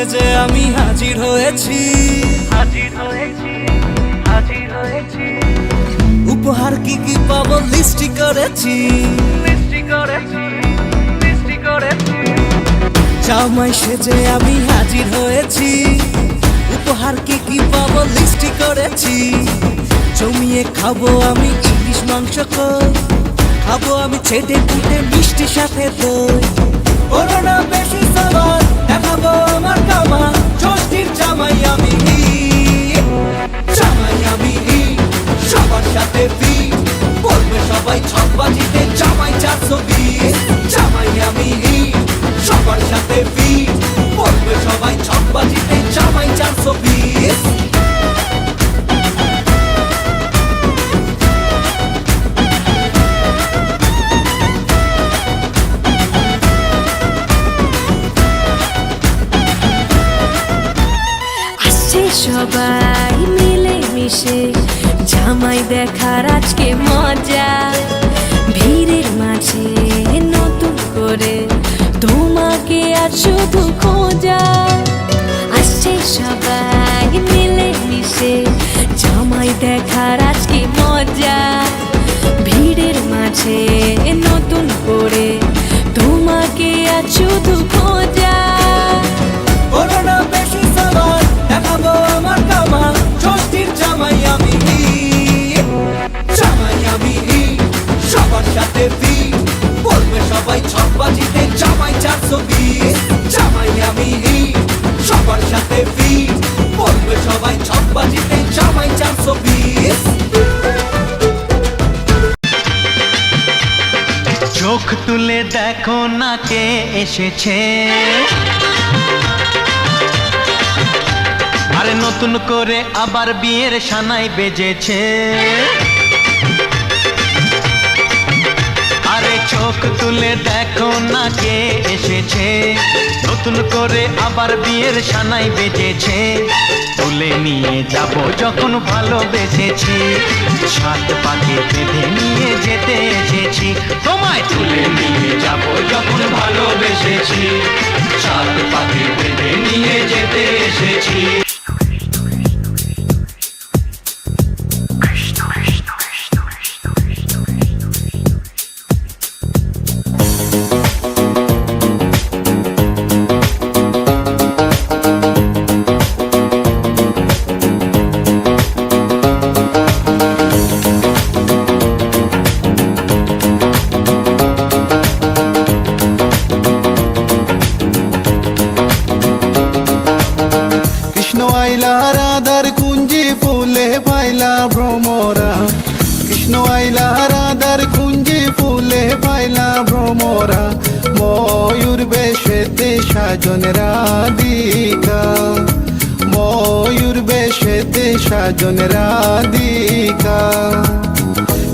সেজে আমি হাজির হয়েছি, উপহার কি কি পাবো লিস্টি করেছি, জামাই সেজে আমি হাজির হয়েছি, উপহার কি কি পাবো লিস্টি করেছি। জমিয়ে খাবো আমি ইলিশ মাংস কই, খাবো আমি ছেটে পুটে মিষ্টি সাথে দই। করোনা বেশি সাবার দেখাবো আমার কামা, ষষ্ঠীর জামাই আমি, জামাই আমি সবার সাথে ফিট, বলবে সবাই ছকবাজিতে জামাই 420। জামাই আমি সবার সাথে ফিট, বলবে সবাই ছকবাজিতে জামাই 420। সবাই মিলে মিশে জামাই দেখার আজকে মজা, ভিড়ের মাঝে নতুন করে তোমাকে আর শুধু খোঁজা। আসছে সবাই মিলে মিশে জামাই দেখার আজকে মজা, ভিড়ের মাঝে নতুন করে তোমাকে আর শুধু খোঁজা। করোনা বেশি সাবার দেখাবো আমার কামা, ষষ্ঠীর জামাই আমি, জামাই আমি সবার সাথে ফিট, বলবে সবাই ছকবাজিতে জামাই 420। জামাই আমি সবার সাথে ফিট, বলবে সবাই ছকবাজিতে জামাই 420। চোখ তুলে দেখো না কে এসেছে, আরে নতুন করে আবার বিয়ের সানাই বেজেছে। আরে চোখ তুলে দেখো না কে এসেছে, নতুন করে আবার বিয়ের সানাই বেজেছে। তুলে নিয়ে যাব যখন ভালোবেসেছি, সাত পাকে বেঁধে নিয়ে যেতে এসেছি। তোমায় তুলে নিয়ে যাব যখন ভালোবেসেছি, সাত পাকে বেঁধে নিয়ে যেতে এসেছি। রাধার কুঞ্জি ফুলে পাইলা ভ্রমরা, কৃষ্ণ আইলা রাধার কুঞ্জি ফুলে পাইলা ভ্রমরা। ময়ূর বেশেতে সাজন রাধিকা, ময়ূর বেশেতে সাজন রাধিকা।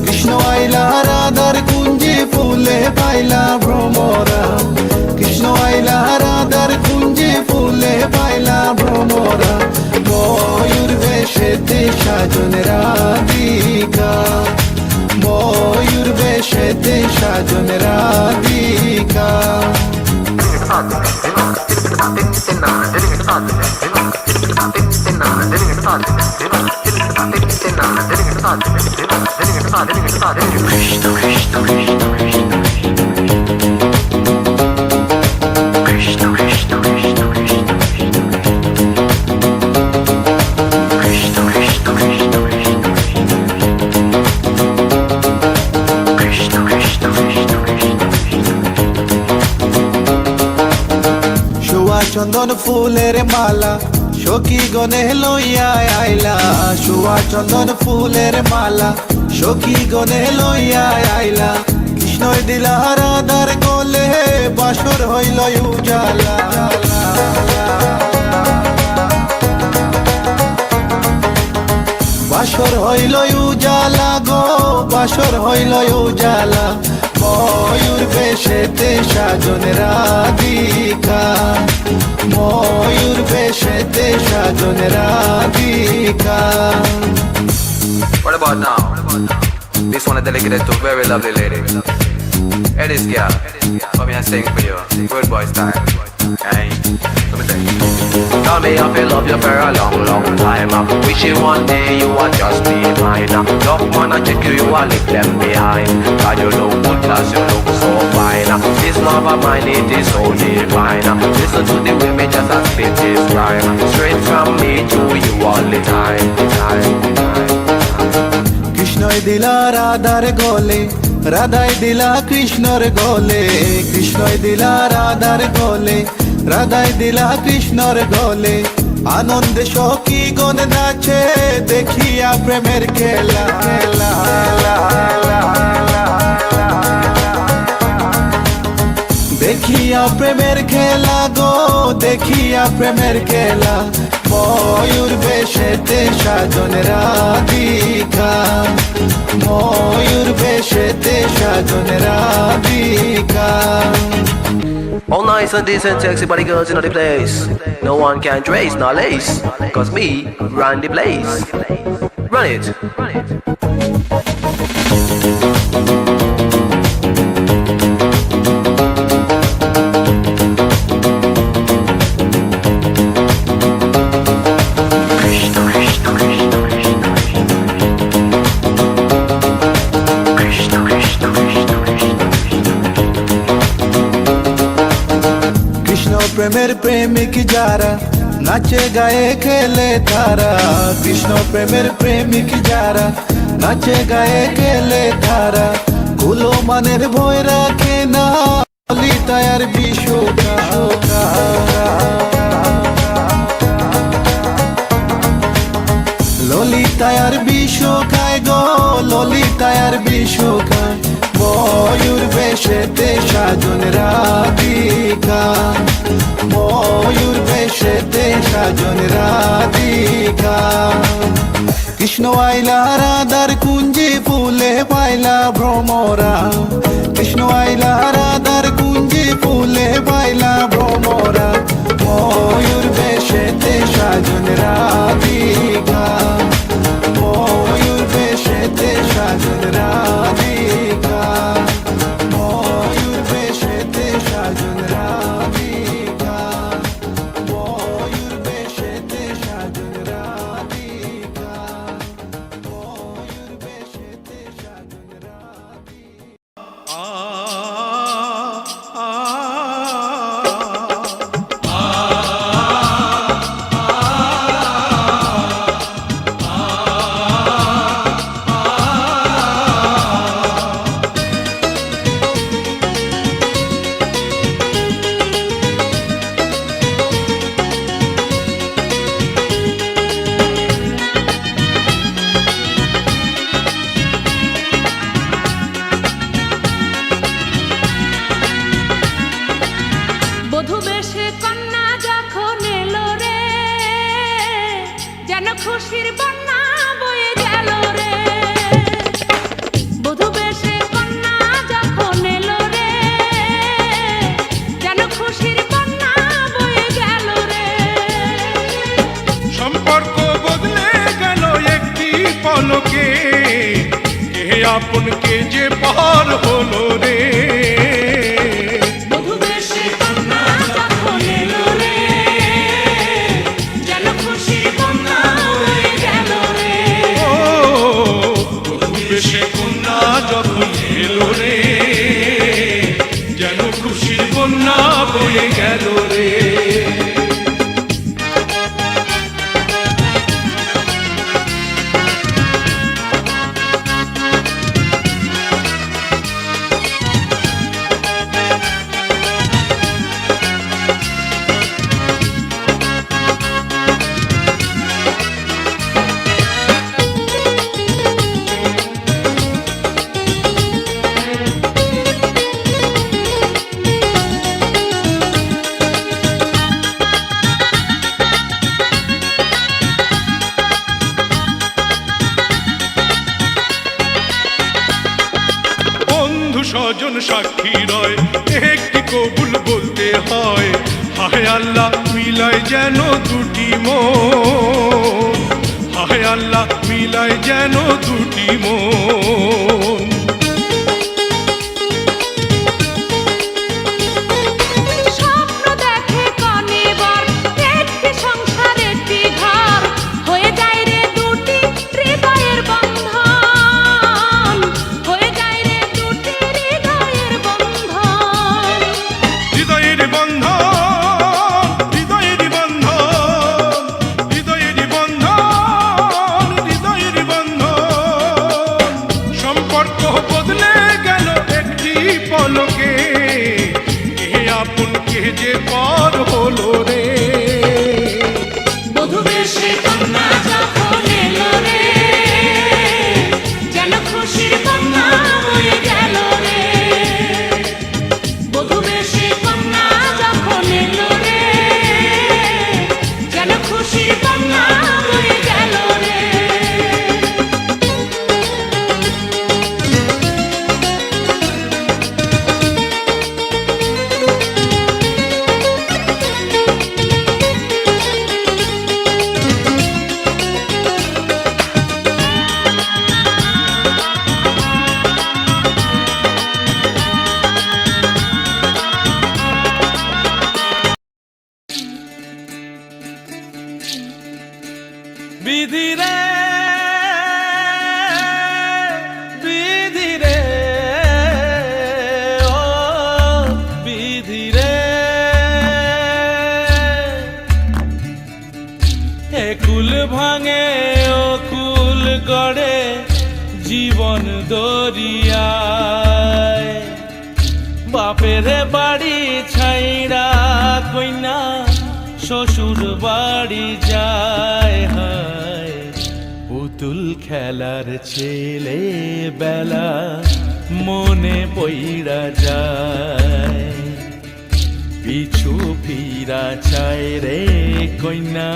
কৃষ্ণ আইলা রাধার কুঞ্জি ফুলে পাইলা ভ্রমরা, কৃষ্ণ আইলা রাধার কুঞ্জি ফুলে পাইলা ভ্রমরা। ময়ূর বেশেতে সাজন রাধিকা, ময়ূর বেশেতে সাজন রাধিকা। চন্দন ফুলের মালা সখী গনে লইয়া আইলা, সুয়া চন্দন ফুলের মালা সখী গনে লইয়া আইলা। কৃষ্ণই দিলা রাধার কোলে বাসর হইল উজালা, বাসর হইল উজালা গো, বাসর হইল উজালা। ময়ূর বেশেতে সাজন রাধিকা, ময়ূর বেশেতে সাজন Radhika. What about now? This one is dedicated to a very lovely lady. It is girl. Come here and sing for you. Good boy style. Hey, let me sing. Tell me I feel love you for a long, long time. Wishing one day you would just be mine. Love man, I check you, you will leave them behind. God, you look good, cause you look so fine. This love of mine, it is so divine. Listen to the way me just a spit this rhyme. Straight from me to you all the time. কৃষ্ণই দিলা রাধার গলে, রাধাই দিলা কৃষ্ণর গলে। কৃষ্ণই দিলা রাধার গলে, রাধাই দিলা কৃষ্ণর গলে। আনন্দে সখী গণ নাচে দেখিয়া প্রেমের খেলা। দেখিয়া প্রেমের খেলা গো, দেখিয়া প্রেমের খেলা। ময়ূর বেশেতে সাজন রাধিকা, ময়ূর বেশেতে সাজন Radhika. All nice and decent sexy body girls in the place. No one can trace no lace, cause me run the place. Run it. প্রেমের প্রেমিক যারা নাচে গায়ে খেলে তারা। কৃষ্ণ প্রেমের প্রেমিক যারা নাচে গায়ে খেলে তারা। কুলো মানের ভয় রাখে না ললিতায়ার বিশোকা। ললিতায়ার বিশোকায় গো, ললিতায়ার বিশোকায়। ময়ূর বেশেতে সাজন রাধিকা, ময়ূর বেশেতে সাজন রাধিকা। কৃষ্ণ আইলা রাধার কুঞ্জি ফুলে পাইলা ভ্রমরা। কৃষ্ণ আইলা রাধার কুঞ্জি ফুলে পাইলা ভ্রমরা। ময়ূর বেশেতে সাজন রাধিকা, ময়ূর বেশেতে সাজন রাধিকা, ময়ূর বেশেতে সাজন রাধিকা, ময়ূর বেশেতে সাজন রাধিকা, ময়ূর বেশেতে সাজন রাধিকা। বধূ বেশে কন্যা যখন এলো রে, যেন খুশির বন্যা বয়ে গেল রে। বধূ বেশে কন্যা যখন এলো রে, যেন খুশির বন্যা বয়ে গেল রে। সম্পর্ক বদলে গেল একটি পলকে, কে আপন কে যে পর হলো রে। বধূ বেশে কন্যা যখন এলো রে, যেন খুশির বন্যা বয়ে গেল রে। ও বেশে কন্যা যখন এলো রে, যেন খুশির বন্যা বয়ে গেল রে। স্বজন সাক্ষী রয়, একটি কবুল বলতে হয়। হায় আল্লাহ মিলায় যেন দুটি মন, হায় আল্লাহ মিলায় যেন দুটি মন। স্বপ্ন দেখে কনে বর, একটি সংসার যে পর হলো রে। বধূ বেশে কন্যা যখন এলো রে, যেন খুশির বন্যা বয়ে গেল রে। বধূ বেশে কন্যা যখন এলো রে, যেন খুশির বন্যা বয়ে গেল রে। বিধি রে বিধি রে ও বিধি রে, একুল ভাঙে ও কুল গড়ে জীবন দরিয়ায়। বাপের বাড়ি ছাইড়া কইনা শ্বশুর বাড়ি যায়, হায় পুতুল খেলার ছেলে বেলা মনে পইড়া যায়। পিছু ফিরা চায় রে কইনা,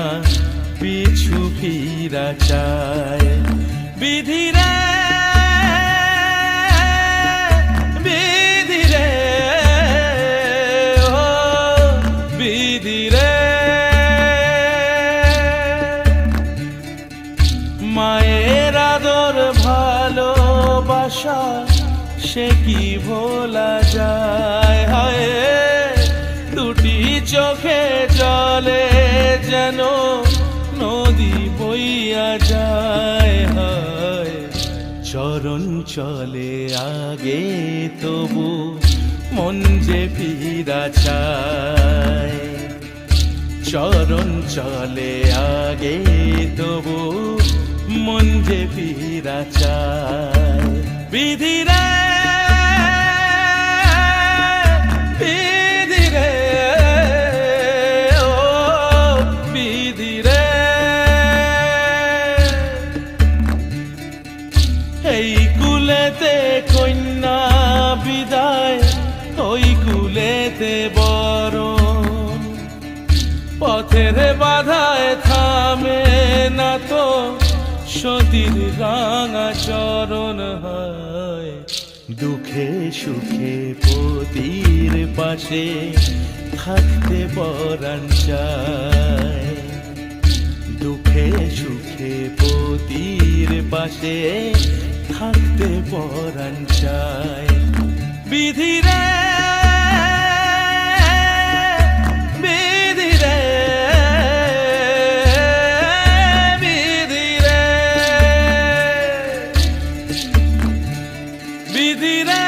পিছু ফিরা চায়। বিধি রে বিধি রে ও বিধি রে, মায়ের আদর ভালোবাসা সে কি ভোলা যায়। হায় দুটি চোখে জলে যেন নদী বইয়া যায়। হায় চরণ চলে আগে তবু মন যে ফিরা চায়। চরণ চলে আগে তবু মন যে ফিরা চায়। বিধি রে বিধি রে ও বিধি রে, এই কুলেতে কন্যা বিদায়, ওই কুলেতে বরণ। পথের বাধায় থামে না তো সতীর রাঙা চরণ, হয় দুঃখে সুখে পতির পাশে থাকতে পরাণ চায়। দুঃখে সুখে পতির পাশে থাকতে পরাণ চায়। বিধি রে বিধি রে বিধি রে বিধি রে।